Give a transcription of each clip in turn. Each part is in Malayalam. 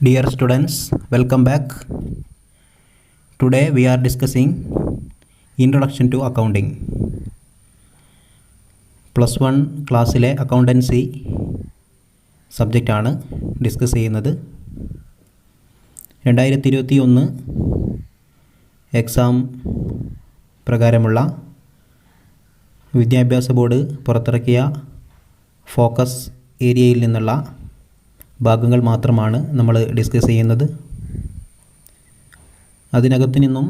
Dear students, welcome back. Today we are discussing Introduction to Accounting. +1 ക്ലാസ്സിലെ അക്കൗണ്ടൻസി സബ്ജക്റ്റാണ് ഡിസ്കസ് ചെയ്യുന്നത്. 2021 എക്സാം പ്രകാരമുള്ള വിദ്യാഭ്യാസ ബോർഡ് പുറത്തിറക്കിയ ഫോക്കസ് ഏരിയയിൽ നിന്നുള്ള ഭാഗങ്ങൾ മാത്രമാണ് നമ്മൾ ഡിസ്കസ് ചെയ്യുന്നത്. അതിനകത്ത് നിന്നും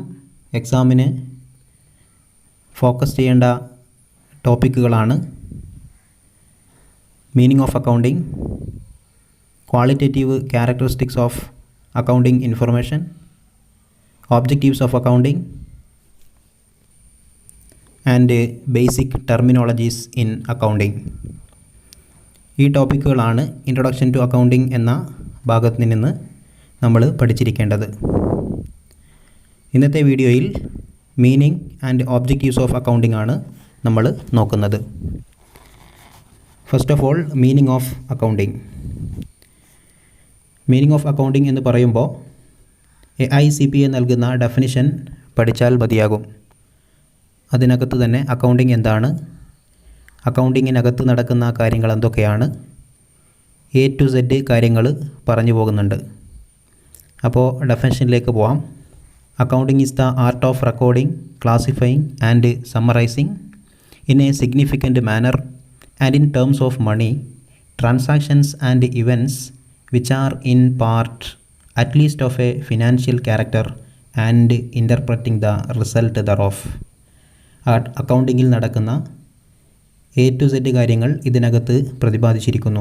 എക്സാമിന് ഫോക്കസ് ചെയ്യേണ്ട ടോപ്പിക്കുകളാണ് meaning of accounting, qualitative characteristics of accounting information, objectives of accounting and basic terminologies in accounting. ഈ ടോപ്പിക്കുകളാണ് ഇൻട്രൊഡക്ഷൻ ടു അക്കൗണ്ടിങ് എന്ന ഭാഗത്ത് നിന്ന് നമ്മൾ പഠിച്ചിരിക്കേണ്ടത്. ഇന്നത്തെ വീഡിയോയിൽ meaning and objectives of accounting ആണ് നമ്മൾ നോക്കുന്നത്. First of all, meaning of accounting. Meaning of accounting എന്ന് പറയുമ്പോൾ AICPA നൽകുന്ന ഡെഫിനിഷൻ പഠിച്ചാൽ മതിയാകും. അതിനകത്ത് തന്നെ അക്കൗണ്ടിങ് എന്താണ്, അക്കൗണ്ടിങ്ങിനകത്ത് നടക്കുന്ന കാര്യങ്ങൾ എന്തൊക്കെയാണ്, A to Z കാര്യങ്ങൾ പറഞ്ഞു പോകുന്നുണ്ട്. അപ്പോൾ ഡെഫിനിഷനിലേക്ക് പോവാം. Accounting is the art of recording, classifying and summarising in a significant manner and in terms of money transactions and events which are in part at least of a financial character and interpreting the result thereof. അക്കൗണ്ടിങ്ങിൽ നടക്കുന്ന A to Z കാര്യങ്ങൾ ഇതിനകത്ത് പ്രതിപാദിച്ചിരിക്കുന്നു.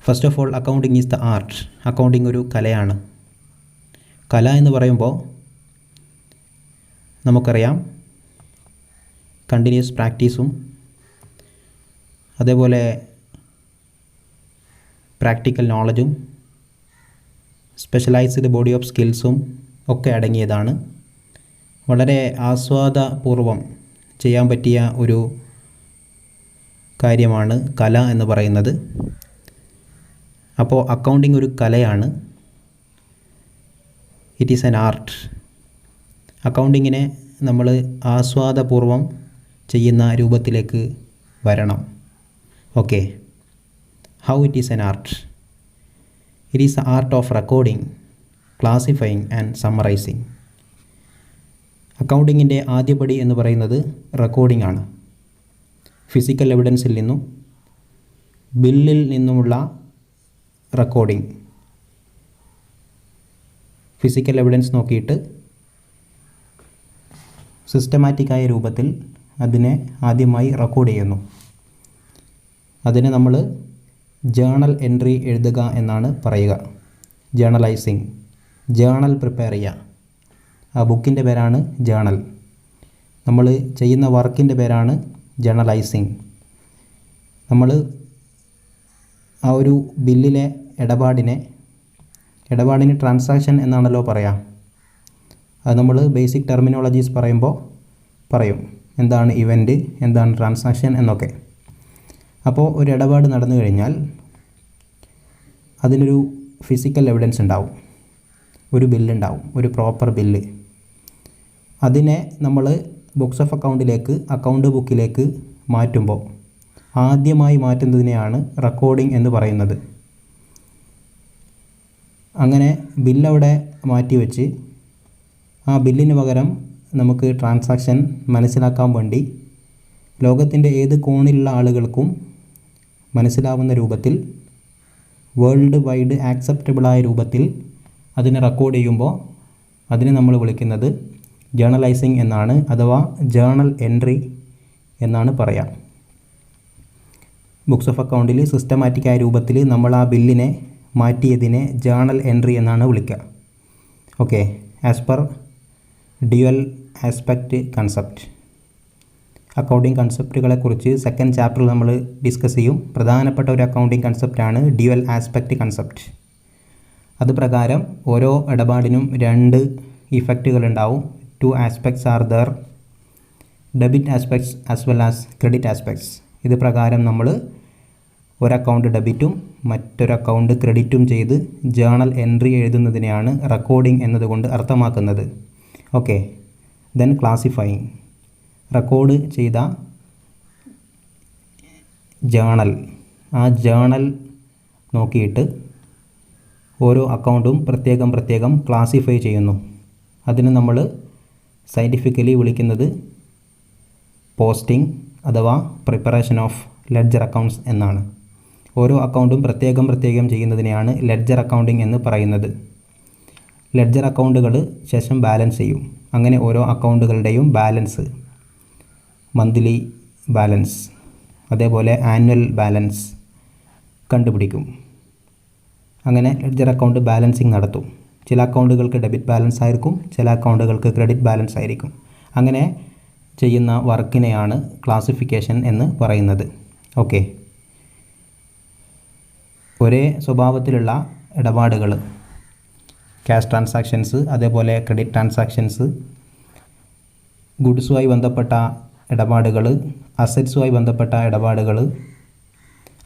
First of all, accounting is the art. Accounting ഒരു കലയാണ്. കല എന്ന് പറയുമ്പോൾ നമുക്കറിയാം കണ്ടിന്യൂസ് പ്രാക്ടീസും അതേപോലെ പ്രാക്ടിക്കൽ നോളജും സ്പെഷ്യലൈസ്ഡ് ബോഡി ഓഫ് സ്കിൽസും ഒക്കെ അടങ്ങിയതാണ്. വളരെ ആസ്വാദപൂർവം ചെയ്യാൻ പറ്റിയ ഒരു കാര്യമാണ് കല എന്ന് പറയുന്നത്. അപ്പോൾ അക്കൗണ്ടിങ് ഒരു കലയാണ്. It is an art. അക്കൗണ്ടിങ്ങിനെ നമ്മൾ ആസ്വാദപൂർവം ചെയ്യുന്ന രൂപത്തിലേക്ക് വരണം. Okay, how it is an art? It is the art of recording, classifying and summarising. അക്കൗണ്ടിങ്ങിൻ്റെ ആദ്യപടി എന്ന് പറയുന്നത് റെക്കോർഡിംഗ് ആണ്. ഫിസിക്കൽ എവിഡൻസിൽ നിന്നും ബില്ലിൽ നിന്നുമുള്ള റെക്കോർഡിംഗ്. ഫിസിക്കൽ എവിഡൻസ് നോക്കിയിട്ട് സിസ്റ്റമാറ്റിക്കായ രൂപത്തിൽ അതിനെ ആദ്യമായി റെക്കോർഡ് ചെയ്യുന്നു. അതിനെ നമ്മൾ ജേണൽ എൻട്രി എഴുതുക എന്നാണ് പറയുക. ജേണലൈസിങ്, ജേണൽ പ്രിപ്പയർ ചെയ്യുക. ആ ബുക്കിൻ്റെ പേരാണ് ജേണൽ. നമ്മൾ ചെയ്യുന്ന വർക്കിൻ്റെ പേരാണ് ജേണലൈസിങ്. നമ്മൾ ആ ഒരു ബില്ലിലെ ഇടപാടിന് ട്രാൻസാക്ഷൻ എന്നാണല്ലോ പറയാം. അത് നമ്മൾ ബേസിക് ടെർമിനോളജീസ് പറയുമ്പോൾ പറയും എന്താണ് ഇവൻറ്റ്, എന്താണ് ട്രാൻസാക്ഷൻ എന്നൊക്കെ. അപ്പോൾ ഒരു ഇടപാട് നടന്നു കഴിഞ്ഞാൽ അതിനൊരു ഫിസിക്കൽ എവിഡൻസ് ഉണ്ടാവും, ഒരു ബില്ലുണ്ടാവും, ഒരു പ്രോപ്പർ ബില്ല്. അതിനെ നമ്മൾ ബുക്സ് ഓഫ് അക്കൗണ്ടിലേക്ക്, അക്കൗണ്ട് ബുക്കിലേക്ക് മാറ്റുമ്പോൾ ആദ്യമായി മാറ്റുന്നതിനെയാണ് റെക്കോർഡിംഗ് എന്ന് പറയുന്നത്. അങ്ങനെ ബില്ലവിടെ മാറ്റി വെച്ച് ആ ബില്ലിന് പകരം നമുക്ക് ട്രാൻസാക്ഷൻ മനസ്സിലാക്കാൻ വേണ്ടി ലോകത്തിൻ്റെ ഏത് കോണിലുള്ള ആളുകൾക്കും മനസ്സിലാവുന്ന രൂപത്തിൽ, വേൾഡ് വൈഡ് ആക്സെപ്റ്റബിളായ രൂപത്തിൽ അതിനെ റെക്കോർഡ് ചെയ്യുമ്പോൾ അതിനെ നമ്മൾ വിളിക്കുന്നത് ജേണലൈസിങ് എന്നാണ്, അഥവാ ജേണൽ എൻട്രി എന്നാണ് പറയാം. ബുക്സ് ഓഫ് അക്കൗണ്ടിൽ സിസ്റ്റമാറ്റിക്കായ രൂപത്തിൽ നമ്മൾ ആ ബില്ലിനെ മാറ്റിയതിനെ ജേണൽ എൻട്രി എന്നാണ് വിളിക്കുക. Okay, as per dual aspect concept. Accounting കൺസെപ്റ്റുകളെക്കുറിച്ച് സെക്കൻഡ് ചാപ്റ്ററിൽ നമ്മൾ ഡിസ്കസ് ചെയ്യും. പ്രധാനപ്പെട്ട ഒരു അക്കൗണ്ടിങ് കൺസെപ്റ്റാണ് ഡ്യുവൽ ആസ്പെക്റ്റ് കൺസെപ്റ്റ്. അത് പ്രകാരം ഓരോ ഇടപാടിനും രണ്ട് ഇഫക്റ്റുകളുണ്ടാവും. 2 aspects are there, debit aspects as well as credit aspects. ഇത് പ്രകാരം നമ്മൾ ഒരു അക്കൗണ്ട് ഡെബിറ്റും മറ്റൊരു അക്കൗണ്ട് ക്രെഡിറ്റും ചെയ്ത് ജേണൽ എൻട്രി എഴുതുന്നതിനെയാണ് റെക്കോർഡിംഗ് എന്നതുകൊണ്ട് അർത്ഥമാക്കുന്നത്. Okay, then classifying. റെക്കോർഡ് ചെയ്ത ജേണൽ, ആ ജേണൽ നോക്കിയിട്ട് ഓരോ അക്കൗണ്ടും പ്രത്യേകം ക്ലാസിഫൈ ചെയ്യുന്നു. അതിന് നമ്മൾ സയൻറ്റിഫിക്കലി വിളിക്കുന്നത് പോസ്റ്റിംഗ് അഥവാ പ്രിപ്പറേഷൻ ഓഫ് ലെഡ്ജർ അക്കൗണ്ട്സ് എന്നാണ്. ഓരോ അക്കൗണ്ടും പ്രത്യേകം ചെയ്യുന്നതിനെയാണ് ലെഡ്ജർ അക്കൗണ്ടിംഗ് എന്ന് പറയുന്നത്. ലെഡ്ജർ അക്കൗണ്ടുകൾ ശേഷം ബാലൻസ് ചെയ്യും. അങ്ങനെ ഓരോ അക്കൗണ്ടുകളുടെയും ബാലൻസ്, മന്ത്ലി ബാലൻസ്, അതേപോലെ ആനുവൽ ബാലൻസ് കണ്ടുപിടിക്കും. അങ്ങനെ ലെഡ്ജർ അക്കൗണ്ട് ബാലൻസിങ് നടത്തും. ചില അക്കൗണ്ടുകൾക്ക് ഡെബിറ്റ് ബാലൻസ് ആയിരിക്കും, ചില അക്കൗണ്ടുകൾക്ക് ക്രെഡിറ്റ് ബാലൻസ് ആയിരിക്കും. അങ്ങനെ ചെയ്യുന്ന വർക്കിനെയാണ് ക്ലാസിഫിക്കേഷൻ എന്ന് പറയുന്നത്. ഓക്കെ, ഒരേ സ്വഭാവത്തിലുള്ള ഇടപാടുകൾ, ക്യാഷ് ട്രാൻസാക്ഷൻസ്, അതേപോലെ ക്രെഡിറ്റ് ട്രാൻസാക്ഷൻസ്, ഗുഡ്സുമായി ബന്ധപ്പെട്ട ഇടപാടുകൾ, അസറ്റ്സുമായി ബന്ധപ്പെട്ട ഇടപാടുകൾ,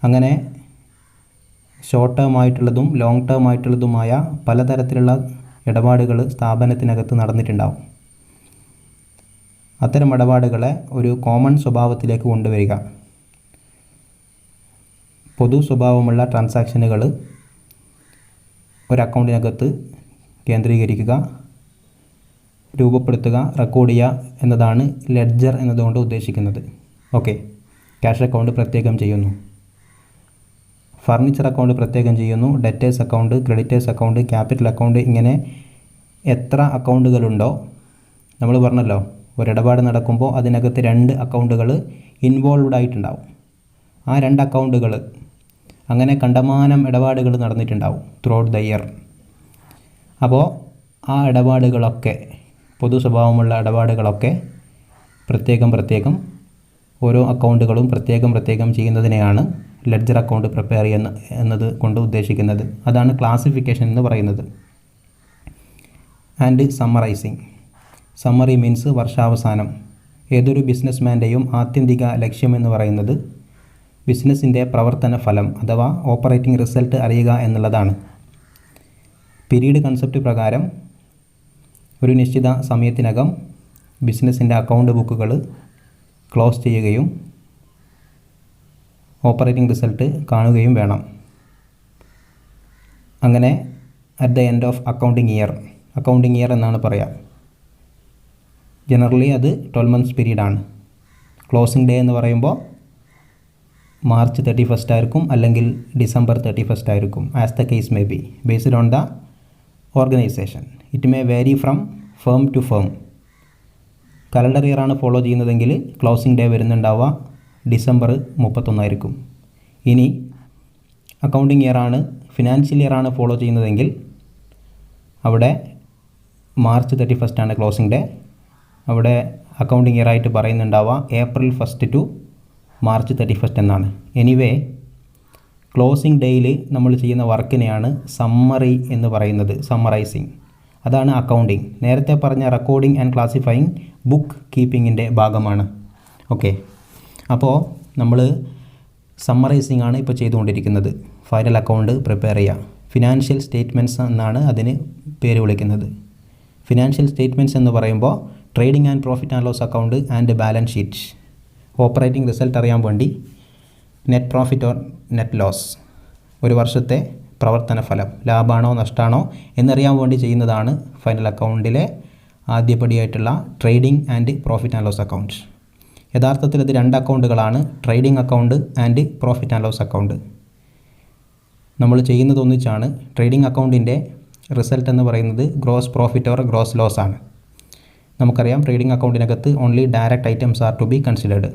അങ്ങനെ ഷോർട്ട് ടേം ആയിട്ടുള്ളതും ലോങ് ടേം ആയിട്ടുള്ളതുമായ പലതരത്തിലുള്ള ഇടപാടുകൾ സ്ഥാപനത്തിനകത്ത് നടന്നിട്ടുണ്ടാവും. അത്തരം ഇടപാടുകളെ ഒരു കോമൺ സ്വഭാവത്തിലേക്ക് കൊണ്ടുവരിക, പൊതു സ്വഭാവമുള്ള ട്രാൻസാക്ഷനുകൾ ഒരു അക്കൗണ്ടിനകത്ത് കേന്ദ്രീകരിക്കുക, രൂപപ്പെടുത്തുക, റെക്കോർഡ് ചെയ്യുക എന്നതാണ് ലെഡ്ജർ എന്നതുകൊണ്ട് ഉദ്ദേശിക്കുന്നത്. ഓക്കെ, ക്യാഷ് അക്കൗണ്ട് പ്രത്യേകം ചെയ്യുന്നു, ഫർണിച്ചർ അക്കൗണ്ട് പ്രത്യേകം ചെയ്യുന്നു, debtors account, creditors account, capital account, ഇങ്ങനെ എത്ര അക്കൗണ്ടുകളുണ്ടോ, നമ്മൾ പറഞ്ഞല്ലോ ഒരിടപാട് നടക്കുമ്പോൾ അതിനകത്ത് 2 അക്കൗണ്ടുകൾ ഇൻവോൾവ്ഡ് ആയിട്ടുണ്ടാവും. ആ 2 അക്കൗണ്ടുകൾ അങ്ങനെ കണ്ടമാനം ഇടപാടുകൾ നടന്നിട്ടുണ്ടാവും ത്രൂ ഔട്ട് ദ ഇയർ. അപ്പോൾ ആ ഇടപാടുകളൊക്കെ, പൊതു സ്വഭാവമുള്ള ഇടപാടുകളൊക്കെ പ്രത്യേകം ഓരോ അക്കൗണ്ടുകളും പ്രത്യേകം ചെയ്യുന്നതിനെയാണ് ലെഡ്ജർ അക്കൗണ്ട് പ്രിപ്പയർ എന്നത് കൊണ്ട് ഉദ്ദേശിക്കുന്നത്. അതാണ് ക്ലാസിഫിക്കേഷൻ എന്ന് പറയുന്നത്. And summarising. സമ്മറി മീൻസ് വർഷാവസാനം. ഏതൊരു ബിസിനസ്മാൻ്റെയും ആത്യന്തിക ലക്ഷ്യമെന്ന് പറയുന്നത് ബിസിനസ്സിൻ്റെ പ്രവർത്തന ഫലം അഥവാ ഓപ്പറേറ്റിംഗ് റിസൾട്ട് അറിയുക എന്നുള്ളതാണ്. പീരീഡ് കൺസെപ്റ്റ് പ്രകാരം ഒരു നിശ്ചിത സമയത്തിനകം ബിസിനസ്സിൻ്റെ അക്കൗണ്ട് ബുക്കുകൾ ക്ലോസ് ചെയ്യുകയും ഓപ്പറേറ്റിംഗ് റിസൾട്ട് കാണുകയും വേണം. അങ്ങനെ at the end of accounting year എന്നാണ് പറയുക. ജനറലി അത് 12 months പീരീഡാണ്. ക്ലോസിംഗ് ഡേ എന്ന് പറയുമ്പോൾ മാർച്ച് 31 ആയിരിക്കും, അല്ലെങ്കിൽ ഡിസംബർ 31 ആയിരിക്കും. As the case may be based on the organisation. It may vary from firm to firm. Calendar ഇയറാണ് ഫോളോ ചെയ്യുന്നതെങ്കിൽ ക്ലോസിംഗ് ഡേ വരുന്നുണ്ടാവുക ഡിസംബർ 31 ആയിരിക്കും. ഇനി അക്കൗണ്ടിങ് ഇയറാണ്, ഫിനാൻഷ്യൽ ഇയറാണ് ഫോളോ ചെയ്യുന്നതെങ്കിൽ അവിടെ മാർച്ച് 31 ആണ് ക്ലോസിംഗ് ഡേ. അവിടെ അക്കൗണ്ടിങ് ഇയറായിട്ട് പറയുന്നുണ്ടാവുക ഏപ്രിൽ 1 ടു മാർച്ച് 31 എന്നാണ്. എനിവേ, ക്ലോസിംഗ് ഡേയിൽ നമ്മൾ ചെയ്യുന്ന വർക്കിനെയാണ് സമ്മറി എന്ന് പറയുന്നത്, സമ്മറൈസിങ്. അതാണ് അക്കൗണ്ടിങ്. നേരത്തെ പറഞ്ഞ റെക്കോർഡിംഗ് ആൻഡ് ക്ലാസിഫൈയിങ് ബുക്ക് കീപ്പിങ്ങിൻ്റെ ഭാഗമാണ്. ഓക്കെ, അപ്പോൾ നമ്മൾ സമ്മറൈസിങ് ആണ് ഇപ്പോൾ ചെയ്തുകൊണ്ടിരിക്കുന്നത്. ഫൈനൽ അക്കൗണ്ട് പ്രിപ്പയർ ചെയ്യുക. ഫിനാൻഷ്യൽ സ്റ്റേറ്റ്മെൻറ്റ്സ് എന്നാണ് അതിന് പേര് വിളിക്കുന്നത്. ഫിനാൻഷ്യൽ സ്റ്റേറ്റ്മെൻറ്റ്സ് എന്ന് പറയുമ്പോൾ trading and profit and loss account and balance sheet, operating result അറിയാൻ വേണ്ടി net profit or net loss, ഒരു വർഷത്തെ പ്രവർത്തന ഫലം ലാഭമാണോ നഷ്ടമാണോ എന്നറിയാൻ വേണ്ടി ചെയ്യുന്നതാണ് ഫൈനൽ അക്കൗണ്ടിലെ ആദ്യപടിയായിട്ടുള്ള trading and profit and loss account. യഥാർത്ഥത്തിൽ അത് 2 അക്കൗണ്ടുകളാണ്, trading account and profit and loss account. നമ്മൾ ചെയ്യുന്നത് ഒന്നിച്ചാണ്. ട്രേഡിംഗ് അക്കൗണ്ടിൻ്റെ റിസൾട്ട് എന്ന് പറയുന്നത് gross profit or gross loss ആണ്. നമുക്കറിയാം ട്രേഡിംഗ് അക്കൗണ്ടിനകത്ത് only direct items are to be considered.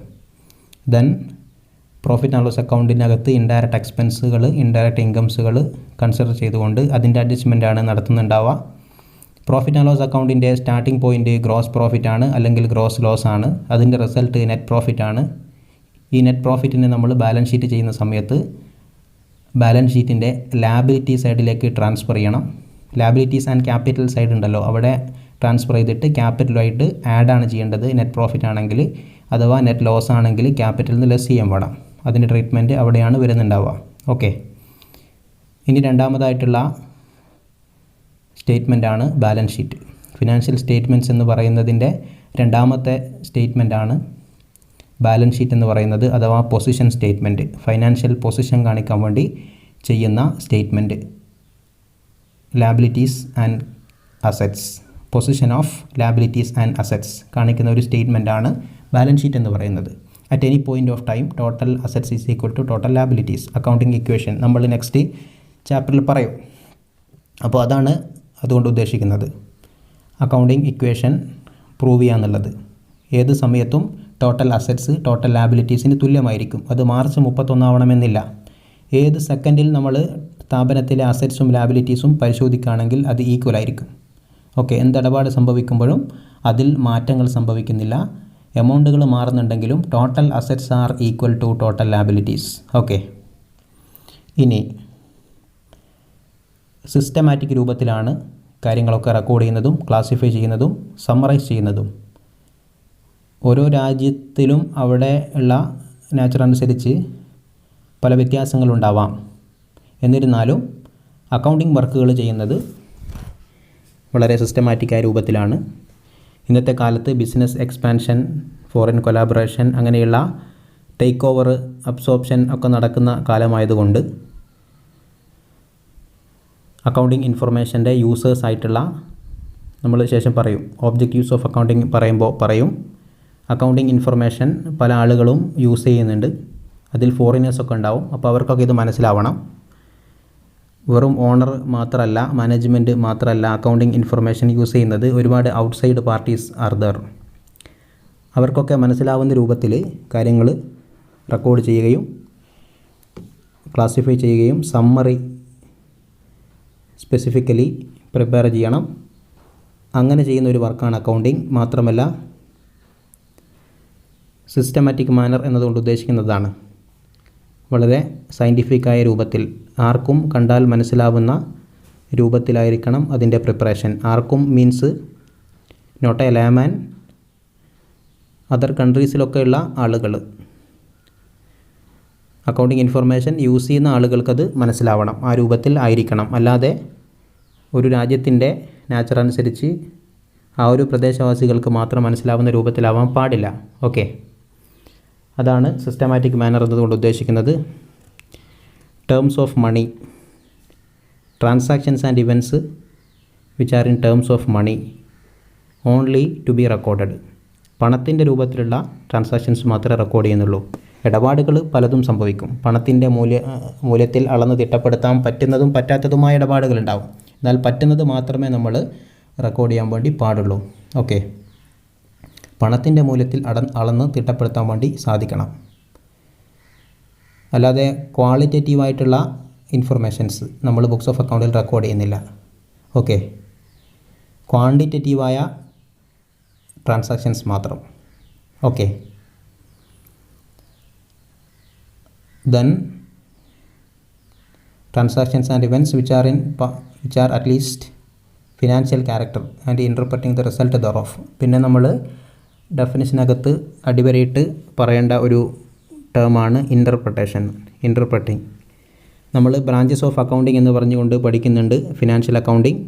Then profit and loss അക്കൗണ്ടിനകത്ത് ഇൻഡയറക്റ്റ് എക്സ്പെൻസുകൾ, ഇൻഡയറക്റ്റ് ഇൻകംസുകൾ കൺസിഡർ ചെയ്തുകൊണ്ട് അതിൻ്റെ അഡ്ജസ്റ്റ്മെൻറ്റാണ് നടത്തുന്നുണ്ടാവുക. പ്രോഫിറ്റ് ആൻഡ് ലോസ് അക്കൗണ്ടിൻ്റെ സ്റ്റാർട്ടിംഗ് പോയിൻറ്റ് ഗ്രോസ് പ്രോഫിറ്റ് ആണ്, അല്ലെങ്കിൽ ഗ്രോസ് ലോസ് ആണ്. അതിൻ്റെ റിസൾട്ട് നെറ്റ് പ്രോഫിറ്റ് ആണ്. ഈ നെറ്റ് പ്രോഫിറ്റിനെ നമ്മൾ ബാലൻസ് ഷീറ്റ് ചെയ്യുന്ന സമയത്ത് ബാലൻസ് ഷീറ്റിൻ്റെ ലാബിലിറ്റി സൈഡിലേക്ക് ട്രാൻസ്ഫർ ചെയ്യണം. ലാബിലിറ്റീസ് ആൻഡ് ക്യാപിറ്റൽ സൈഡ് ഉണ്ടല്ലോ, അവിടെ ട്രാൻസ്ഫർ ചെയ്തിട്ട് ക്യാപിറ്റലുമായിട്ട് ആഡാണ് ചെയ്യേണ്ടത് നെറ്റ് പ്രോഫിറ്റ് ആണെങ്കിൽ. അഥവാ നെറ്റ് ലോസ് ആണെങ്കിൽ ക്യാപിറ്റലിൽ നിന്ന് ലെസ് ചെയ്യാൻ പാടാം. അതിൻ്റെ ട്രീറ്റ്മെൻറ്റ് അവിടെയാണ് വരുന്നുണ്ടാവുക. ഓക്കെ, ഇനി രണ്ടാമതായിട്ടുള്ള സ്റ്റേറ്റ്മെൻറ്റാണ് ബാലൻസ് ഷീറ്റ്. ഫിനാൻഷ്യൽ സ്റ്റേറ്റ്മെൻറ്റ്സ് എന്ന് പറയുന്നതിൻ്റെ രണ്ടാമത്തെ സ്റ്റേറ്റ്മെൻറ്റാണ് ബാലൻസ് ഷീറ്റ് എന്ന് പറയുന്നത്, അഥവാ പൊസിഷൻ സ്റ്റേറ്റ്മെൻറ്റ്. ഫൈനാൻഷ്യൽ പൊസിഷൻ കാണിക്കാൻ വേണ്ടി ചെയ്യുന്ന statement. Liabilities and assets, position of liabilities and assets കാണിക്കുന്ന ഒരു സ്റ്റേറ്റ്മെൻറ്റാണ് ബാലൻസ് ഷീറ്റ് എന്ന് പറയുന്നത്. At any point of time total assets is equal to total liabilities. Accounting equation നമ്മൾ നെക്സ്റ്റ് ചാപ്റ്ററിൽ പറയും. അപ്പോൾ അതാണ് അതുകൊണ്ട് ഉദ്ദേശിക്കുന്നത്. അക്കൗണ്ടിങ് ഇക്വേഷൻ പ്രൂവ് ചെയ്യുക എന്നുള്ളത്. ഏത് സമയത്തും ടോട്ടൽ അസറ്റ്സ് ടോട്ടൽ ലാബിലിറ്റീസിന് തുല്യമായിരിക്കും. അത് മാർച്ച് 31 ആവണമെന്നില്ല. ഏത് സെക്കൻഡിൽ നമ്മൾ സ്ഥാപനത്തിലെ അസറ്റ്സും ലാബിലിറ്റീസും പരിശോധിക്കുകയാണെങ്കിൽ അത് ഈക്വൽ ആയിരിക്കും. ഓക്കെ, എന്തിടപാട് സംഭവിക്കുമ്പോഴും അതിൽ മാറ്റങ്ങൾ സംഭവിക്കുന്നില്ല. എമൗണ്ടുകൾ മാറുന്നുണ്ടെങ്കിലും total assets are equal to total liabilities. Okay, ഇനി സിസ്റ്റമാറ്റിക് രൂപത്തിലാണ് കാര്യങ്ങളൊക്കെ റെക്കോർഡ് ചെയ്യുന്നതും ക്ലാസിഫൈ ചെയ്യുന്നതും സമ്മറൈസ് ചെയ്യുന്നതും. ഓരോ രാജ്യത്തിലും അവിടെ ഉള്ള നാച്ചർ അനുസരിച്ച് പല വ്യത്യാസങ്ങളുണ്ടാവാം. എന്നിരുന്നാലും അക്കൗണ്ടിംഗ് വർക്കുകൾ ചെയ്യുന്നത് വളരെ സിസ്റ്റമാറ്റിക്കായ രൂപത്തിലാണ്. ഇന്നത്തെ കാലത്ത് ബിസിനസ് എക്സ്പാൻഷൻ, ഫോറിൻ കൊലാബറേഷൻ, അങ്ങനെയുള്ള ടേക്ക് ഓവർ, അബ്സോർപ്ഷൻ ഒക്കെ നടക്കുന്ന കാലമായതുകൊണ്ട് അക്കൗണ്ടിംഗ് ഇൻഫർമേഷൻ്റെ യൂസേഴ്സ് ആയിട്ടുള്ള നമ്മൾ ശേഷം പറയും, ഒബ്ജക്റ്റീവ്സ് ഓഫ് അക്കൗണ്ടിംഗ് പറയുമ്പോൾ പറയും, അക്കൗണ്ടിംഗ് ഇൻഫർമേഷൻ പല ആളുകളും യൂസ് ചെയ്യുന്നുണ്ട്. അതിൽ ഫോറിനേഴ്സൊക്കെ ഉണ്ടാവും. അപ്പോൾ അവർക്കൊക്കെ ഇത് മനസ്സിലാവണം. വെറും ഓണർ മാത്രമല്ല, മാനേജ്മെൻറ്റ് മാത്രമല്ല അക്കൗണ്ടിംഗ് ഇൻഫർമേഷൻ യൂസ് ചെയ്യുന്നത്. ഒരുപാട് ഔട്ട്സൈഡ് പാർട്ടീസ് ആർ ദർ. അവർക്കൊക്കെ മനസ്സിലാവുന്ന രൂപത്തിൽ കാര്യങ്ങൾ റെക്കോർഡ് ചെയ്യുകയും ക്ലാസിഫൈ ചെയ്യുകയും സമ്മറി സ്പെസിഫിക്കലി പ്രിപ്പയർ ചെയ്യണം. അങ്ങനെ ചെയ്യുന്ന ഒരു വർക്കാണ് അക്കൗണ്ടിംഗ്. മാത്രമല്ല സിസ്റ്റമാറ്റിക് മാനർ എന്നതുകൊണ്ട് ഉദ്ദേശിക്കുന്നതാണ് വളരെ സയൻറ്റിഫിക്കായ രൂപത്തിൽ, ആർക്കും കണ്ടാൽ മനസ്സിലാവുന്ന രൂപത്തിലായിരിക്കണം അതിൻ്റെ പ്രിപ്പറേഷൻ. ആർക്കും means not a layman, other കൺട്രീസിലൊക്കെയുള്ള ആളുകൾ, അക്കൗണ്ടിങ് ഇൻഫർമേഷൻ യൂസ് ചെയ്യുന്ന ആളുകൾക്കത് മനസ്സിലാവണം. ആ രൂപത്തിൽ ആയിരിക്കണം. അല്ലാതെ ഒരു രാജ്യത്തിൻ്റെ നാച്ചർ അനുസരിച്ച് ആ ഒരു പ്രദേശവാസികൾക്ക് മാത്രം മനസ്സിലാവുന്ന രൂപത്തിലാവാൻ പാടില്ല. ഓക്കെ, അതാണ് സിസ്റ്റമാറ്റിക് മാനർ എന്നതുകൊണ്ട് ഉദ്ദേശിക്കുന്നത്. Terms of money, transactions and events which are in terms of money only to be recorded. പണത്തിൻ്റെ രൂപത്തിലുള്ള ട്രാൻസാക്ഷൻസ് മാത്രമേ റെക്കോർഡ് ചെയ്യുന്നുള്ളൂ. ഇടപാടുകൾ പലതും സംഭവിക്കും. പണത്തിൻ്റെ മൂല്യത്തിൽ അളന്ന് തിട്ടപ്പെടുത്താൻ പറ്റുന്നതും പറ്റാത്തതുമായ ഇടപാടുകളുണ്ടാവും. എന്നാൽ പറ്റുന്നത് മാത്രമേ നമ്മൾ റെക്കോർഡ് ചെയ്യാൻ വേണ്ടി പാടുള്ളൂ. ഓക്കെ, പണത്തിൻ്റെ മൂല്യത്തിൽ അളന്ന് തിട്ടപ്പെടുത്താൻ വേണ്ടി സാധിക്കണം. അല്ലാതെ ക്വാളിറ്റേറ്റീവായിട്ടുള്ള ഇൻഫർമേഷൻസ് നമ്മൾ ബുക്സ് ഓഫ് അക്കൗണ്ടിൽ റെക്കോർഡ് ചെയ്യുന്നില്ല. ഓക്കെ, ക്വാണ്ടിറ്റേറ്റീവായ ട്രാൻസാക്ഷൻസ് മാത്രം. Okay, then transactions and events which are at least financial character and interpreting the result thereof. പിന്നെ നമ്മൾ ഡെഫിനിഷനകത്ത് അടിവരയിട്ട് പറയേണ്ട ഒരു ടേമാണ് ഇൻ്റർപ്രട്ടിങ്. നമ്മൾ ബ്രാഞ്ചസ് ഓഫ് അക്കൗണ്ടിങ് എന്ന് പറഞ്ഞുകൊണ്ട് പഠിക്കുന്നുണ്ട്. Financial accounting,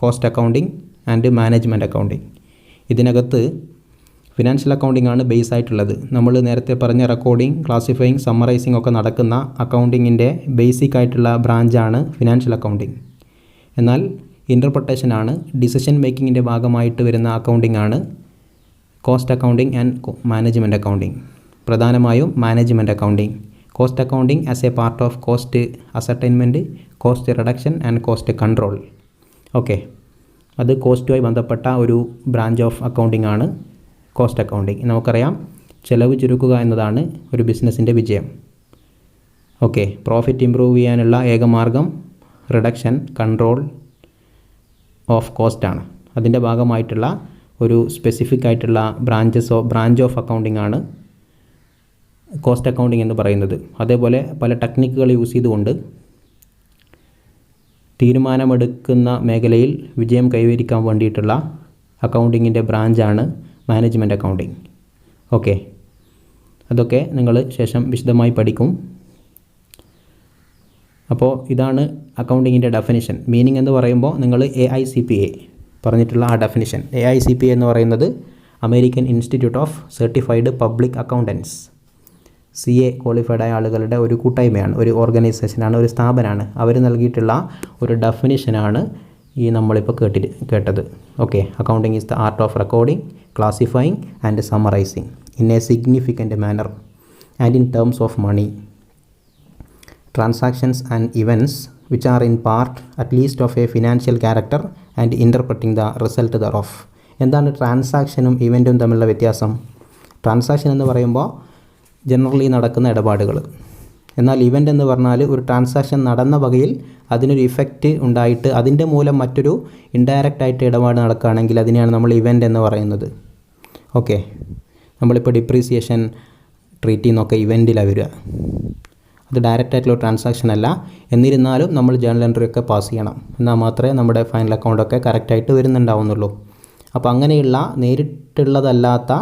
cost accounting and management accounting. ഇതിനകത്ത് ഫിനാൻഷ്യൽ അക്കൗണ്ടിംഗ് ആണ് ബേസ് ആയിട്ടുള്ളത്. നമ്മൾ നേരത്തെ പറഞ്ഞ റെക്കോർഡിംഗ്, ക്ലാസിഫയിങ്, സമ്മറൈസിംഗ് ഒക്കെ നടക്കുന്ന അക്കൗണ്ടിങ്ങിൻ്റെ ബേസിക് ആയിട്ടുള്ള ബ്രാഞ്ചാണ് ഫിനാൻഷ്യൽ അക്കൗണ്ടിങ്. എന്നാൽ ഇൻ്റർപ്രട്ടേഷനാണ് ഡിസിഷൻ മേക്കിങ്ങിൻ്റെ ഭാഗമായിട്ട് വരുന്ന അക്കൗണ്ടിംഗ് ആണ് cost accounting and management accounting. പ്രധാനമായും management accounting. Cost accounting as a part of cost ascertainment, cost reduction and cost control. Okay, അത് കോസ്റ്റുമായി ബന്ധപ്പെട്ട ഒരു ബ്രാഞ്ച് ഓഫ് അക്കൗണ്ടിംഗ് ആണ് കോസ്റ്റ് അക്കൗണ്ടിങ്. നമുക്കറിയാം, ചിലവ് ചുരുക്കുക എന്നതാണ് ഒരു ബിസിനസ്സിൻ്റെ വിജയം. ഓക്കെ, പ്രോഫിറ്റ് ഇമ്പ്രൂവ് ചെയ്യാനുള്ള ഏക മാർഗം റിഡക്ഷൻ, കൺട്രോൾ ഓഫ് കോസ്റ്റാണ്. അതിൻ്റെ ഭാഗമായിട്ടുള്ള ഒരു സ്പെസിഫിക് ആയിട്ടുള്ള ബ്രാഞ്ച് ഓഫ് അക്കൗണ്ടിങ് ആണ് കോസ്റ്റ് അക്കൗണ്ടിങ് എന്ന് പറയുന്നത്. അതേപോലെ പല ടെക്നിക്കുകൾ യൂസ് ചെയ്തുകൊണ്ട് തീരുമാനമെടുക്കുന്ന മേഖലയിൽ വിജയം കൈവരിക്കാൻ വേണ്ടിയിട്ടുള്ള അക്കൗണ്ടിങ്ങിൻ്റെ ബ്രാഞ്ചാണ് മാനേജ്മെൻറ്റ് അക്കൗണ്ടിങ്. ഓക്കെ, അതൊക്കെ നിങ്ങൾ ശേഷം വിശദമായി പഠിക്കും. അപ്പോൾ ഇതാണ് അക്കൗണ്ടിങ്ങിൻ്റെ ഡെഫിനിഷൻ. മീനിങ് എന്ന് പറയുമ്പോൾ നിങ്ങൾ AICPA പറഞ്ഞിട്ടുള്ള ആ ഡെഫിനിഷൻ. AICPA എന്ന് പറയുന്നത് American institute of certified public accountants, CA qualified ആയ ആളുകളുടെ ഒരു കൂട്ടായ്മയാണ്, ഒരു ഓർഗനൈസേഷനാണ്, ഒരു സ്ഥാപനമാണ്. അവർ നൽകിയിട്ടുള്ള ഒരു ഡെഫിനിഷനാണ് ഈ നമ്മളിപ്പോൾ കേട്ടത്. Okay, accounting is the art of recording, classifying and summarising in a significant manner and in terms of money transactions and events which are in part at least of a financial character and interpreting the result thereof. എന്താണ് ട്രാൻസാക്ഷനും ഇവൻറ്റും തമ്മിലുള്ള വ്യത്യാസം? ട്രാൻസാക്ഷൻ എന്ന് പറയുമ്പോൾ ജനറലി നടക്കുന്ന ഇടപാടുകൾ, എന്നാൽ ഇവൻ്റ് എന്ന് പറഞ്ഞാൽ ഒരു ട്രാൻസാക്ഷൻ നടന്ന വകയിൽ അതിനൊരു ഇഫക്റ്റ് ഉണ്ടായിട്ട് അതിൻ്റെ മൂലം മറ്റൊരു ഇൻഡയറക്റ്റ് ആയിട്ട് ഇടപാട് നടക്കുകയാണെങ്കിൽ അതിനെയാണ് നമ്മൾ ഇവൻ്റ് എന്ന് പറയുന്നത്. ഓക്കെ, നമ്മളിപ്പോൾ ഡിപ്രീസിയേഷൻ ട്രീറ്റ് ചെയ്യുന്നൊക്കെ ഇവൻറ്റിലാണ് വരിക. അത് ഡയറക്റ്റ് ആയിട്ടുള്ള ട്രാൻസാക്ഷൻ അല്ല. എന്നിരുന്നാലും നമ്മൾ ജേണൽ എൻട്രി ഒക്കെ പാസ് ചെയ്യണം, എന്നാൽ മാത്രമേ നമ്മുടെ ഫൈനൽ അക്കൗണ്ടൊക്കെ കറക്റ്റായിട്ട് വരുന്നുണ്ടാവുന്നുള്ളൂ. അപ്പോൾ അങ്ങനെയുള്ള നേരിട്ടുള്ളതല്ലാത്ത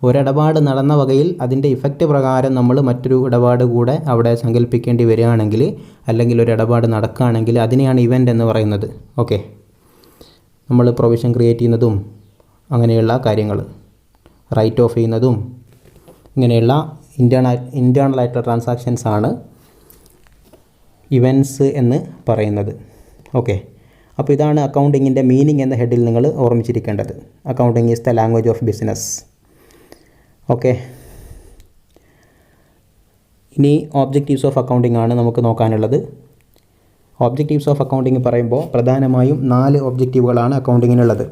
ഒരിടപാട് നടന്ന വകയിൽ അതിൻ്റെ ഇഫക്റ്റ് പ്രകാരം നമ്മൾ മറ്റൊരു ഇടപാട് കൂടെ അവിടെ സങ്കല്പിക്കേണ്ടി വരികയാണെങ്കിൽ, അല്ലെങ്കിൽ ഒരു ഇടപാട് നടക്കുകയാണെങ്കിൽ അതിനെയാണ് ഇവൻ്റ് എന്ന് പറയുന്നത്. ഓക്കെ, നമ്മൾ പ്രൊവിഷൻ ക്രിയേറ്റ് ചെയ്യുന്നതും അങ്ങനെയുള്ള കാര്യങ്ങൾ, റൈറ്റ് ഓഫ് ചെയ്യുന്നതും ഇങ്ങനെയുള്ള ഇൻറ്റേർണൽ ആയിട്ടുള്ള ട്രാൻസാക്ഷൻസ് ആണ് ഇവൻറ്റ്സ് എന്ന് പറയുന്നത്. ഓക്കെ, അപ്പോൾ ഇതാണ് അക്കൗണ്ടിങ്ങിൻ്റെ മീനിങ് എന്ന ഹെഡിൽ നിങ്ങൾ ഓർമ്മിച്ചിരിക്കേണ്ടത്. Accounting is the language of business. Okay, ഇനി ഓബ്ജക്റ്റീവ്സ് ഓഫ് അക്കൗണ്ടിങ് ആണ് നമുക്ക് നോക്കാനുള്ളത്. ഓബ്ജക്റ്റീവ്സ് ഓഫ് അക്കൗണ്ടിങ് പറയുമ്പോൾ പ്രധാനമായും 4 ഒബ്ജക്റ്റീവുകളാണ് അക്കൗണ്ടിങ്ങിനുള്ളത്.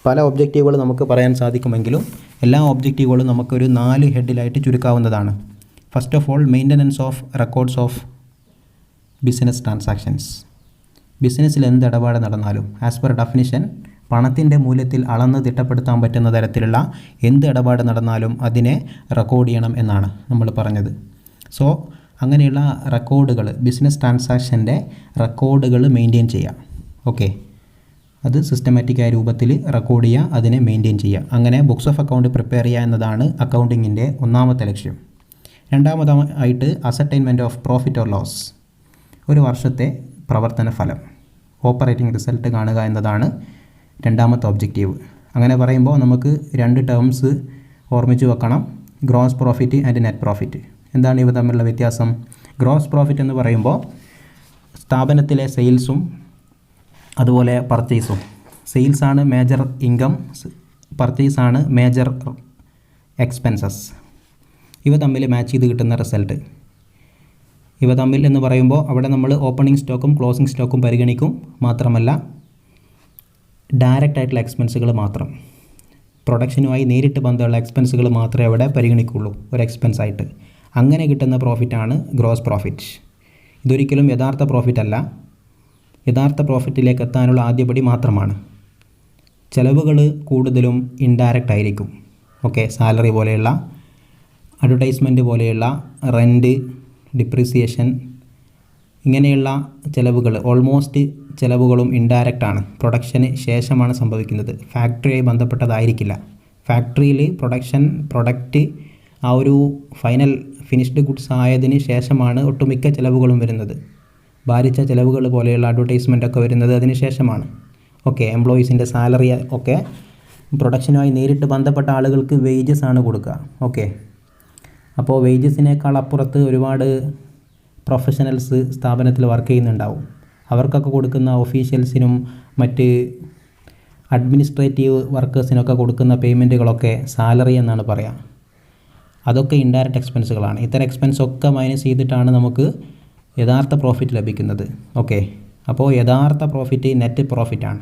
പല ഒബ്ജക്റ്റീവുകൾ നമുക്ക് പറയാൻ സാധിക്കുമെങ്കിലും എല്ലാ ഒബ്ജക്റ്റീവുകളും നമുക്കൊരു 4 ഹെഡിലായിട്ട് ചുരുക്കാവുന്നതാണ്. First of all, maintenance of records of business transactions. ബിസിനസ്സിൽ എന്ത് ഇടപാട് നടന്നാലും ആസ് പെർ ഡെഫിനിഷൻ പണത്തിൻ്റെ മൂല്യത്തിൽ അളന്ന് തിട്ടപ്പെടുത്താൻ പറ്റുന്ന തരത്തിലുള്ള എന്ത് ഇടപാട് നടന്നാലും അതിനെ റെക്കോർഡ് ചെയ്യണം എന്നാണ് നമ്മൾ പറഞ്ഞത്. സോ അങ്ങനെയുള്ള റെക്കോർഡുകൾ, ബിസിനസ് ട്രാൻസാക്ഷൻ്റെ റെക്കോർഡുകൾ മെയിൻറ്റെയിൻ ചെയ്യുക. ഓക്കെ, അത് സിസ്റ്റമാറ്റിക്കായ രൂപത്തിൽ റെക്കോർഡ് ചെയ്യുക, അതിനെ മെയിൻറ്റെയിൻ ചെയ്യുക. അങ്ങനെ ബുക്സ് ഓഫ് അക്കൗണ്ട് പ്രിപ്പയർ ചെയ്യുക എന്നതാണ് അക്കൗണ്ടിങ്ങിൻ്റെ ഒന്നാമത്തെ ലക്ഷ്യം. രണ്ടാമതായിട്ട് ascertainment of profit or loss, ഒരു വർഷത്തെ പ്രവർത്തന ഫലം, ഓപ്പറേറ്റിംഗ് റിസൾട്ട് കാണുക എന്നതാണ് രണ്ടാമത്തെ ഒബ്ജക്റ്റീവ്. അങ്ങനെ പറയുമ്പോൾ നമുക്ക് 2 ടേംസ് ഓർമ്മിച്ച് വെക്കണം, gross profit and net profit. എന്താണ് ഇവ തമ്മിലുള്ള വ്യത്യാസം? ഗ്രോസ് പ്രോഫിറ്റ് എന്ന് പറയുമ്പോൾ സ്ഥാപനത്തിലെ സെയിൽസും അതുപോലെ പർച്ചേസും. സെയിൽസാണ് മേജർ ഇൻകം, പർച്ചേസാണ് മേജർ എക്സ്പെൻസസ്. ഇവ തമ്മിൽ മാച്ച് ചെയ്ത് കിട്ടുന്ന റിസൾട്ട്. ഇവ തമ്മിൽ എന്ന് പറയുമ്പോൾ അവിടെ നമ്മൾ ഓപ്പണിംഗ് സ്റ്റോക്കും ക്ലോസിംഗ് സ്റ്റോക്കും പരിഗണിക്കും. മാത്രമല്ല ഡയറക്റ്റ് ആയിട്ടുള്ള എക്സ്പെൻസുകൾ മാത്രം, പ്രൊഡക്ഷനുമായി നേരിട്ട് ബന്ധമുള്ള എക്സ്പെൻസുകൾ മാത്രമേ അവിടെ പരിഗണിക്കുള്ളൂ ഒരു എക്സ്പെൻസ് ആയിട്ട്. അങ്ങനെ കിട്ടുന്ന പ്രോഫിറ്റാണ് ഗ്രോസ് പ്രോഫിറ്റ്. ഇതൊരിക്കലും യഥാർത്ഥ പ്രോഫിറ്റ് അല്ല. യഥാർത്ഥ പ്രോഫിറ്റിലേക്ക് എത്താനുള്ള ആദ്യപടി മാത്രമാണ്. ചിലവുകൾ കൂടുതലും ഇൻഡയറക്റ്റ് ആയിരിക്കും. ഓക്കെ, സാലറി പോലെയുള്ള, അഡ്വർടൈസ്മെൻറ്റ് പോലെയുള്ള, റെൻറ്റ്, ഡിപ്രീസിയേഷൻ, ഇങ്ങനെയുള്ള ചിലവുകൾ, ഓൾമോസ്റ്റ് ചിലവുകളും ഇൻഡയറക്റ്റാണ്. പ്രൊഡക്ഷന് ശേഷമാണ് സംഭവിക്കുന്നത്, ഫാക്ടറിയായി ബന്ധപ്പെട്ടതായിരിക്കില്ല. ഫാക്ടറിയിൽ പ്രൊഡക്റ്റ് ആ ഒരു ഫൈനൽ ഫിനിഷ്ഡ് ഗുഡ്സ് ആയതിന് ശേഷമാണ് ഒട്ടുമിക്ക ചിലവുകളും വരുന്നത്. ഭാരിച്ച ചിലവുകൾ പോലെയുള്ള അഡ്വർടൈസ്മെൻറ്റൊക്കെ വരുന്നത് അതിന് ശേഷമാണ്. ഓക്കെ, എംപ്ലോയീസിൻ്റെ സാലറി ഒക്കെ പ്രൊഡക്ഷനുമായി നേരിട്ട് ബന്ധപ്പെട്ട ആളുകൾക്ക് വേജസ് ആണ് കൊടുക്കുക. ഓക്കെ, അപ്പോൾ വേജസിനേക്കാൾ അപ്പുറത്ത് ഒരുപാട് പ്രൊഫഷണൽസ് സ്ഥാപനത്തിൽ വർക്ക് ചെയ്യുന്നുണ്ടാവും. അവർക്കൊക്കെ കൊടുക്കുന്ന ഒഫീഷ്യൽസിനും മറ്റ് അഡ്മിനിസ്ട്രേറ്റീവ് വർക്കേഴ്സിനൊക്കെ കൊടുക്കുന്ന പേയ്മെൻറ്റുകളൊക്കെ സാലറി എന്നാണ് പറയുക. അതൊക്കെ ഇൻഡയറക്റ്റ് എക്സ്പെൻസുകളാണ്. ഇത്തരം എക്സ്പെൻസൊക്കെ മൈനസ് ചെയ്തിട്ടാണ് നമുക്ക് യഥാർത്ഥ പ്രോഫിറ്റ് ലഭിക്കുന്നത്. ഓക്കെ, അപ്പോൾ യഥാർത്ഥ പ്രോഫിറ്റ് നെറ്റ് പ്രോഫിറ്റാണ്.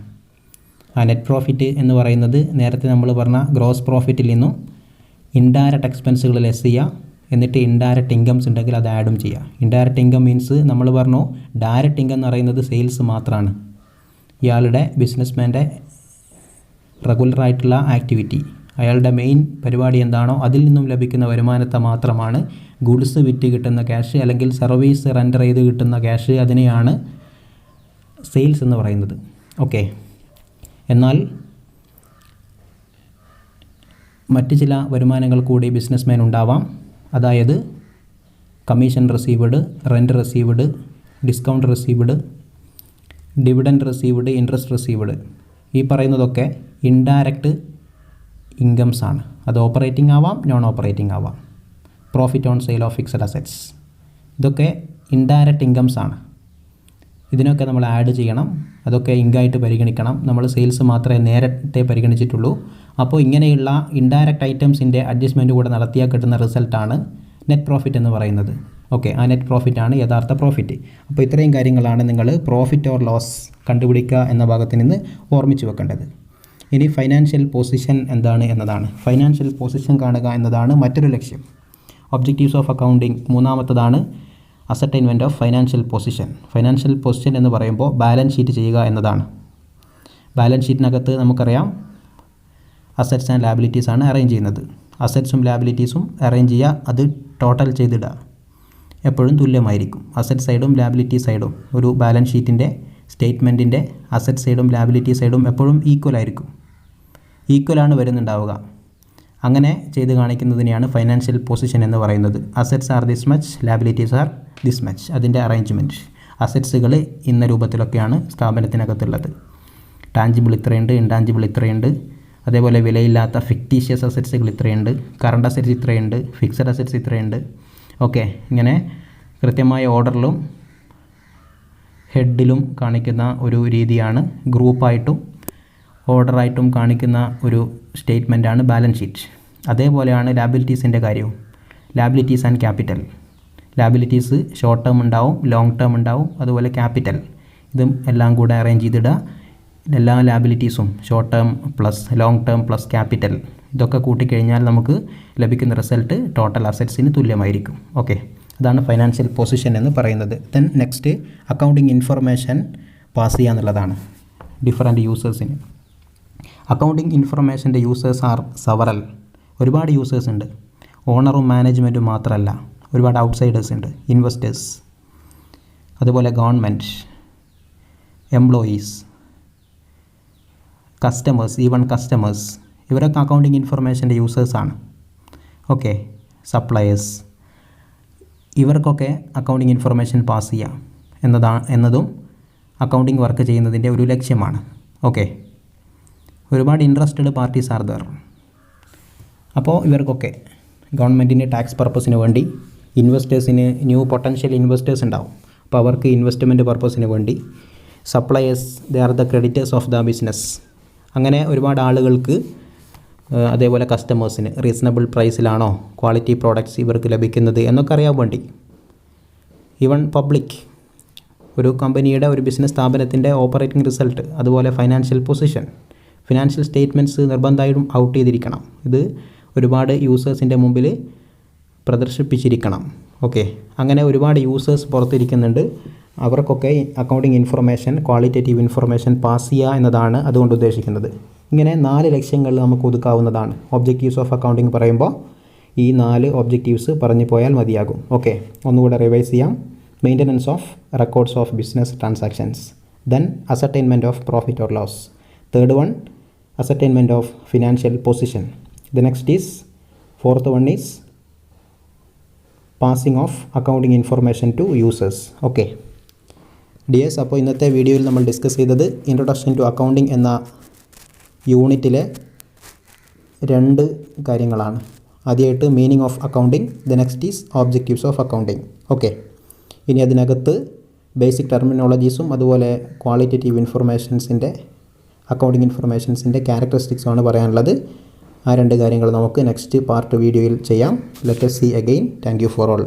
ആ നെറ്റ് പ്രോഫിറ്റ് എന്ന് പറയുന്നത് നേരത്തെ നമ്മൾ പറഞ്ഞ ഗ്രോസ് പ്രോഫിറ്റിൽ നിന്നും ഇൻഡയറക്റ്റ് എക്സ്പെൻസുകൾ ലെസ് ചെയ്യുക, എന്നിട്ട് ഇൻഡയറക്റ്റ് ഇൻകംസ് ഉണ്ടെങ്കിൽ അത് ആഡും ചെയ്യുക. ഇൻഡയറക്റ്റ് ഇൻകം മീൻസ് നമ്മൾ പറഞ്ഞു ഡയറക്റ്റ് ഇൻകം എന്ന് പറയുന്നത് സെയിൽസ് മാത്രമാണ്. ഇയാളുടെ ബിസിനസ്മാൻ്റെ റെഗുലറായിട്ടുള്ള ആക്ടിവിറ്റി, അയാളുടെ മെയിൻ പരിപാടി എന്താണോ അതിൽ നിന്നും ലഭിക്കുന്ന വരുമാനത്തെ മാത്രമാണ് ഗുഡ്സ് വിറ്റ് കിട്ടുന്ന ക്യാഷ് അല്ലെങ്കിൽ സർവീസ് റെൻഡർ ചെയ്ത് കിട്ടുന്ന ക്യാഷ്, അതിനെയാണ് സെയിൽസ് എന്ന് പറയുന്നത്. ഓക്കെ, എന്നാൽ മറ്റ് ചില വരുമാനങ്ങൾ കൂടി ബിസിനസ്മാൻ ഉണ്ടാവാം. അതായത് commission received, rent received, discount received, dividend received, interest received, ഈ പറയുന്നതൊക്കെ ഇൻഡയറക്റ്റ് ഇൻകംസ് ആണ്. അത് ഓപ്പറേറ്റിംഗ് ആവാം, നോൺ ഓപ്പറേറ്റിംഗ് ആവാം. Profit on sale of fixed assets, ഇതൊക്കെ ഇൻഡയറക്റ്റ് ഇൻകംസ് ആണ്. ഇതിനൊക്കെ നമ്മൾ ആഡ് ചെയ്യണം, അതൊക്കെ ഇൻകമായിട്ട് പരിഗണിക്കണം. നമ്മൾ സെയിൽസ് മാത്രമേ നേരത്തെ പരിഗണിച്ചിട്ടുള്ളൂ. അപ്പോൾ ഇങ്ങനെയുള്ള ഇൻഡയറക്റ്റ് ഐറ്റംസിൻ്റെ അഡ്ജസ്റ്റ്മെൻറ്റ് കൂടെ നടത്തിയാൽ കിട്ടുന്ന റിസൾട്ടാണ് നെറ്റ് പ്രോഫിറ്റ് എന്ന് പറയുന്നത്. ഓക്കെ, ആ നെറ്റ് പ്രോഫിറ്റാണ് യഥാർത്ഥ പ്രോഫിറ്റ്. അപ്പോൾ ഇത്രയും കാര്യങ്ങളാണ് നിങ്ങൾ പ്രോഫിറ്റ് ഓർ ലോസ് കണ്ടുപിടിക്കുക എന്ന ഭാഗത്ത് നിന്ന് ഓർമ്മിച്ച് വെക്കേണ്ടത്. ഇനി ഫൈനാൻഷ്യൽ പൊസിഷൻ എന്താണ് എന്നതാണ്. ഫൈനാൻഷ്യൽ പൊസിഷൻ കാണുക എന്നതാണ് മറ്റൊരു ലക്ഷ്യം. ഒബ്ജക്റ്റീവ്സ് ഓഫ് അക്കൗണ്ടിങ് മൂന്നാമത്തതാണ് ascertainment of financial position. Financial position എന്ന് പറയുമ്പോൾ ബാലൻസ് ഷീറ്റ് ചെയ്യുക എന്നതാണ്. ബാലൻസ് ഷീറ്റിനകത്ത് നമുക്കറിയാം അസറ്റ്സ് ആൻഡ് ലാബിലിറ്റീസ് ആണ് അറേഞ്ച് ചെയ്യുന്നത്. അസറ്റ്സും ലാബിലിറ്റീസും അറേഞ്ച് ചെയ്യുക, അത് ടോട്ടൽ ചെയ്തിടുക, എപ്പോഴും തുല്യമായിരിക്കും. അസറ്റ് സൈഡും ലാബിലിറ്റി സൈഡും ഒരു ബാലൻസ് ഷീറ്റിൻ്റെ സ്റ്റേറ്റ്മെൻറ്റിൻ്റെ അസറ്റ് സൈഡും ലാബിലിറ്റി സൈഡും എപ്പോഴും ഈക്വലായിരിക്കും, ഈക്വലാണ് വരുന്നുണ്ടാവുക. അങ്ങനെ ചെയ്ത് കാണിക്കുന്നതിനെയാണ് ഫൈനാൻഷ്യൽ പൊസിഷൻ എന്ന് പറയുന്നത്. Assets are this much, liabilities are this much, അതിൻ്റെ അറേഞ്ച്മെൻറ്റ്. അസറ്റ്സുകൾ ഇന്ന രൂപത്തിലൊക്കെയാണ് സ്ഥാപനത്തിനകത്തുള്ളത്. ടാഞ്ചിബിൾ ഇത്രയുണ്ട്, ഇൻടാഞ്ചിബിൾ ഇത്രയുണ്ട്, അതേപോലെ വിലയില്ലാത്ത ഫിക്റ്റീഷ്യസ് അസറ്റ്സുകൾ ഇത്രയുണ്ട്, കറണ്ട് അസറ്റ്സ് ഇത്രയുണ്ട്, ഫിക്സഡ് അസറ്റ്സ് ഇത്രയുണ്ട്. ഓക്കെ, ഇങ്ങനെ കൃത്യമായ ഓർഡറിലും ഹെഡിലും കാണിക്കുന്ന ഒരു രീതിയാണ്, ഗ്രൂപ്പായിട്ടും ഓർഡറായിട്ടും കാണിക്കുന്ന ഒരു സ്റ്റേറ്റ്മെൻറ്റാണ് ബാലൻസ് ഷീറ്റ്. അതേപോലെയാണ് ലാബിലിറ്റീസിൻ്റെ കാര്യവും. Liabilities and capital. Liabilities short term ഉണ്ടാവും, ലോങ് ടേം ഉണ്ടാവും, അതുപോലെ ക്യാപിറ്റൽ, ഇതും എല്ലാം കൂടെ അറേഞ്ച് ചെയ്തിടുക. എല്ലാ ലാബിലിറ്റീസും short term plus long term plus capital, ഇതൊക്കെ കൂട്ടിക്കഴിഞ്ഞാൽ നമുക്ക് ലഭിക്കുന്ന റിസൾട്ട് ടോട്ടൽ അസറ്റ്സിന് തുല്യമായിരിക്കും. ഓക്കെ, അതാണ് ഫൈനാൻഷ്യൽ പൊസിഷൻ എന്ന് പറയുന്നത്. Then next accounting information pass ചെയ്യുക എന്നുള്ളതാണ് ഡിഫറൻറ്റ് യൂസേഴ്സിന്. അക്കൗണ്ടിങ് ഇൻഫർമേഷൻ്റെ യൂസേഴ്സ് ആർ സെവറൽ. ഒരുപാട് യൂസേഴ്സ് ഉണ്ട്. ഓണറും മാനേജ്മെൻറ്റും മാത്രമല്ല, ഒരുപാട് ഔട്ട്സൈഡേഴ്സ് ഉണ്ട്. ഇൻവെസ്റ്റേഴ്സ്, അതുപോലെ government, employees, customers, even customers, ഇവരൊക്കെ അക്കൗണ്ടിങ് ഇൻഫർമേഷൻ്റെ യൂസേഴ്സാണ്. ഓക്കെ, സപ്ലയേഴ്സ്, ഇവർക്കൊക്കെ അക്കൗണ്ടിങ് ഇൻഫർമേഷൻ പാസ് ചെയ്യാം എന്നതും അക്കൗണ്ടിങ് വർക്ക് ചെയ്യുന്നതിൻ്റെ ഒരു ലക്ഷ്യമാണ്. ഓക്കെ, ഒരുപാട് ഇൻട്രസ്റ്റഡ് പാർട്ടീസ് ആർ ദർ. അപ്പോൾ ഇവർക്കൊക്കെ ഗവൺമെൻറ്റിന് ടാക്സ് പർപ്പസിന് വേണ്ടി, ഇൻവെസ്റ്റേഴ്സിന് ന്യൂ പൊട്ടൻഷ്യൽ ഇൻവെസ്റ്റേഴ്സ് ഉണ്ടാവും, അപ്പോൾ അവർക്ക് ഇൻവെസ്റ്റ്മെൻറ്റ് പർപ്പസിന് വേണ്ടി, suppliers they are the creditors of the business, അങ്ങനെ ഒരുപാട് ആളുകൾക്ക്, അതേപോലെ കസ്റ്റമേഴ്സിന് റീസണബിൾ പ്രൈസിലാണോ ക്വാളിറ്റി പ്രോഡക്റ്റ്സ് ഇവർക്ക് ലഭിക്കുന്നത് എന്നൊക്കെ അറിയാൻ വേണ്ടി, ഈവൺ പബ്ലിക്, ഒരു കമ്പനിയുടെ ഒരു ബിസിനസ് സ്ഥാപനത്തിൻ്റെ ഓപ്പറേറ്റിംഗ് റിസൾട്ട്, അതുപോലെ ഫൈനാൻഷ്യൽ പൊസിഷൻ, ഫിനാൻഷ്യൽ സ്റ്റേറ്റ്മെൻറ്റ്സ് നിർബന്ധമായിട്ടും ഔട്ട് ചെയ്തിരിക്കണം. ഇത് ഒരുപാട് യൂസേഴ്സിൻ്റെ മുമ്പിൽ പ്രദർശിപ്പിച്ചിരിക്കണം. ഓക്കെ, അങ്ങനെ ഒരുപാട് യൂസേഴ്സ് പുറത്തിരിക്കുന്നുണ്ട്. അവർക്കൊക്കെ accounting information, qualitative information pass ചെയ്യുക എന്നതാണ് അതുകൊണ്ട് ഉദ്ദേശിക്കുന്നത്. ഇങ്ങനെ 4 ലക്ഷ്യങ്ങൾ നമുക്ക് ഒതുക്കാവുന്നതാണ്. ഒബ്ജക്റ്റീവ്സ് ഓഫ് അക്കൗണ്ടിങ് പറയുമ്പോൾ ഈ 4 ഒബ്ജക്റ്റീവ്സ് പറഞ്ഞു പോയാൽ മതിയാകും. ഓക്കെ, ഒന്നുകൂടെ റിവൈസ് ചെയ്യാം. Maintenance of records of business transactions, then ascertainment of profit or loss, third one ascertainment of financial position. The next is, fourth one is passing of accounting information to users. Okay dears, അപ്പോൾ ഇന്നത്തെ വീഡിയോയിൽ നമ്മൾ ഡിസ്കസ് ചെയ്തത് ഇൻട്രൊഡക്ഷൻ ടു അക്കൗണ്ടിങ് എന്ന യൂണിറ്റിലെ 2 കാര്യങ്ങളാണ്. ആദ്യമായിട്ട് meaning of accounting, the next is objectives of accounting. Okay, ഇനി അതിനകത്ത് ബേസിക് ടെർമിനോളജീസും അതുപോലെ ക്വാളിറ്റേറ്റീവ് ഇൻഫർമേഷൻസിൻ്റെ, അക്കൗണ്ടിങ് ഇൻഫർമേഷൻസിൻ്റെ ക്യാരക്ടറിസ്റ്റിക്സുമാണ് പറയാനുള്ളത്. ആ 2 കാര്യങ്ങൾ നമുക്ക് നെക്സ്റ്റ് പാർട്ട് വീഡിയോയിൽ ചെയ്യാം. Let us see again. Thank you for all.